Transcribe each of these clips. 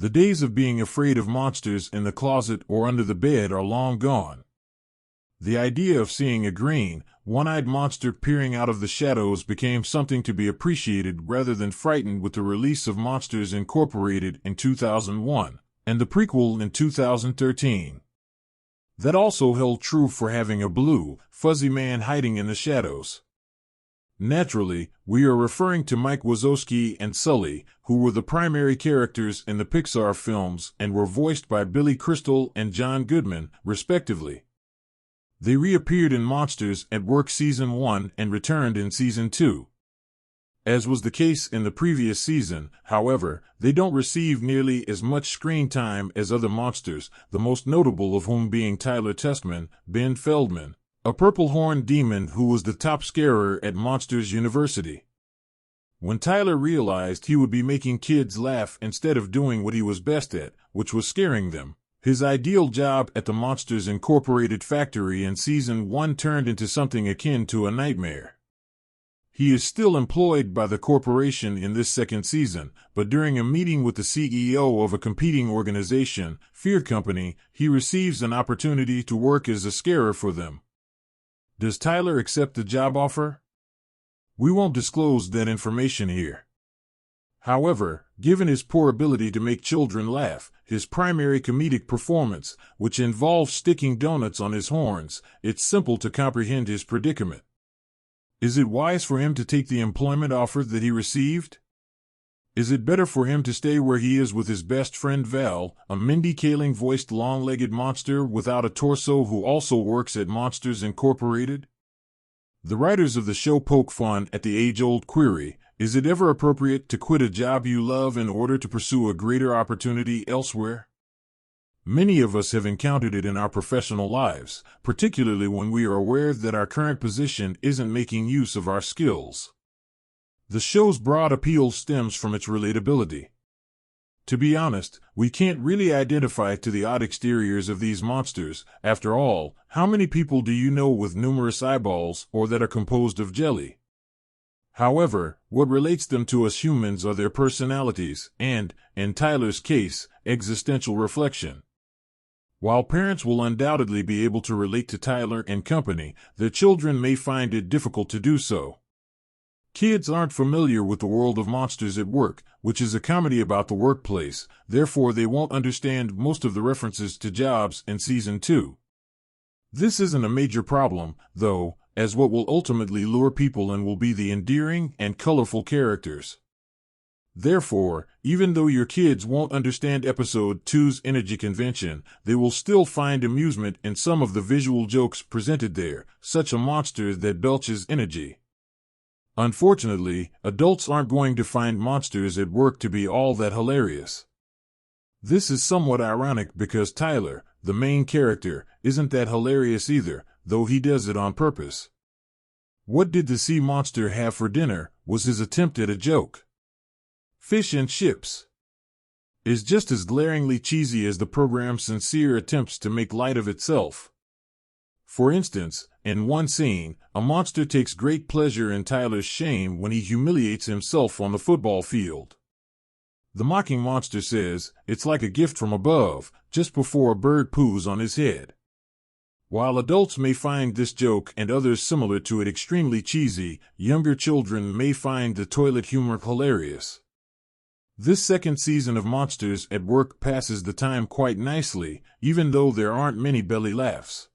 The days of being afraid of monsters in the closet or under the bed are long gone. The idea of seeing a green, one-eyed monster peering out of the shadows became something to be appreciated rather than frightened with the release of Monsters Incorporated in 2001, and the prequel in 2013. That also held true for having a blue, fuzzy man hiding in the shadows. Naturally, we are referring to Mike Wazowski and Sully, who were the primary characters in the Pixar films and were voiced by Billy Crystal and John Goodman, respectively. They reappeared in Monsters at Work Season 1 and returned in Season 2. As was the case in the previous season, however, they don't receive nearly as much screen time as other monsters, the most notable of whom being Tyler Testman, Ben Feldman, a purple-horned demon who was the top scarer at Monsters University. When Tyler realized he would be making kids laugh instead of doing what he was best at, which was scaring them, his ideal job at the Monsters Incorporated factory in Season 1 turned into something akin to a nightmare. He is still employed by the corporation in this second season, but during a meeting with the CEO of a competing organization, Fear Company, he receives an opportunity to work as a scarer for them. Does Tyler accept the job offer? We won't disclose that information here. However, given his poor ability to make children laugh, his primary comedic performance, which involves sticking donuts on his horns, it's simple to comprehend his predicament. Is it wise for him to take the employment offer that he received? Is it better for him to stay where he is with his best friend Val, a Mindy Kaling-voiced long-legged monster without a torso who also works at Monsters Incorporated? The writers of the show poke fun at the age-old query, is it ever appropriate to quit a job you love in order to pursue a greater opportunity elsewhere? Many of us have encountered it in our professional lives, particularly when we are aware that our current position isn't making use of our skills. The show's broad appeal stems from its relatability. To be honest, we can't really identify to the odd exteriors of these monsters. After all, how many people do you know with numerous eyeballs or that are composed of jelly? However, what relates them to us humans are their personalities and, in Tyler's case, existential reflection. While parents will undoubtedly be able to relate to Tyler and company, their children may find it difficult to do so. Kids aren't familiar with the world of Monsters at Work, which is a comedy about the workplace, therefore they won't understand most of the references to jobs in Season 2. This isn't a major problem, though, as what will ultimately lure people in will be the endearing and colorful characters. Therefore, even though your kids won't understand Episode 2's energy convention, they will still find amusement in some of the visual jokes presented there, such a monster that belches energy. Unfortunately, adults aren't going to find Monsters at Work to be all that hilarious. This is somewhat ironic because Tyler, the main character, isn't that hilarious either, though he does it on purpose. What did the sea monster have for dinner was his attempt at a joke. Fish and chips is just as glaringly cheesy as the program's sincere attempts to make light of itself. For instance, in one scene, a monster takes great pleasure in Tyler's shame when he humiliates himself on the football field. The mocking monster says, "It's like a gift from above," just before a bird poos on his head. While adults may find this joke and others similar to it extremely cheesy, younger children may find the toilet humor hilarious. This second season of Monsters at Work passes the time quite nicely, even though there aren't many belly laughs.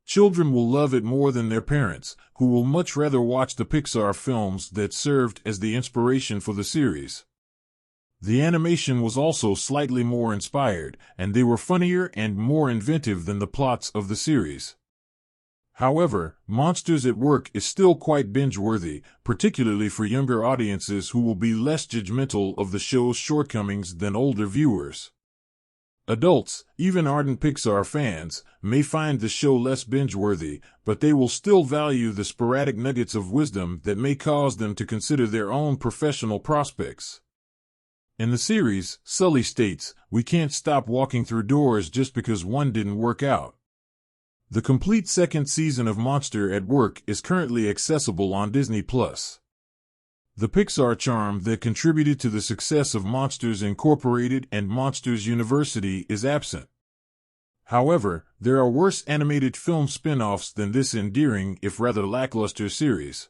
Children will love it more than their parents, who will much rather watch the Pixar films that served as the inspiration for the series. The animation was also slightly more inspired, and they were funnier and more inventive than the plots of the series. However, Monsters at Work is still quite binge-worthy, particularly for younger audiences who will be less judgmental of the show's shortcomings than older viewers. Adults, even ardent Pixar fans, may find the show less binge-worthy, but they will still value the sporadic nuggets of wisdom that may cause them to consider their own professional prospects. In the series, Sully states, "We can't stop walking through doors just because one didn't work out." The complete second season of Monster at Work is currently accessible on Disney+. The Pixar charm that contributed to the success of Monsters Incorporated and Monsters University is absent. However, there are worse animated film spin-offs than this endearing, if rather lackluster, series.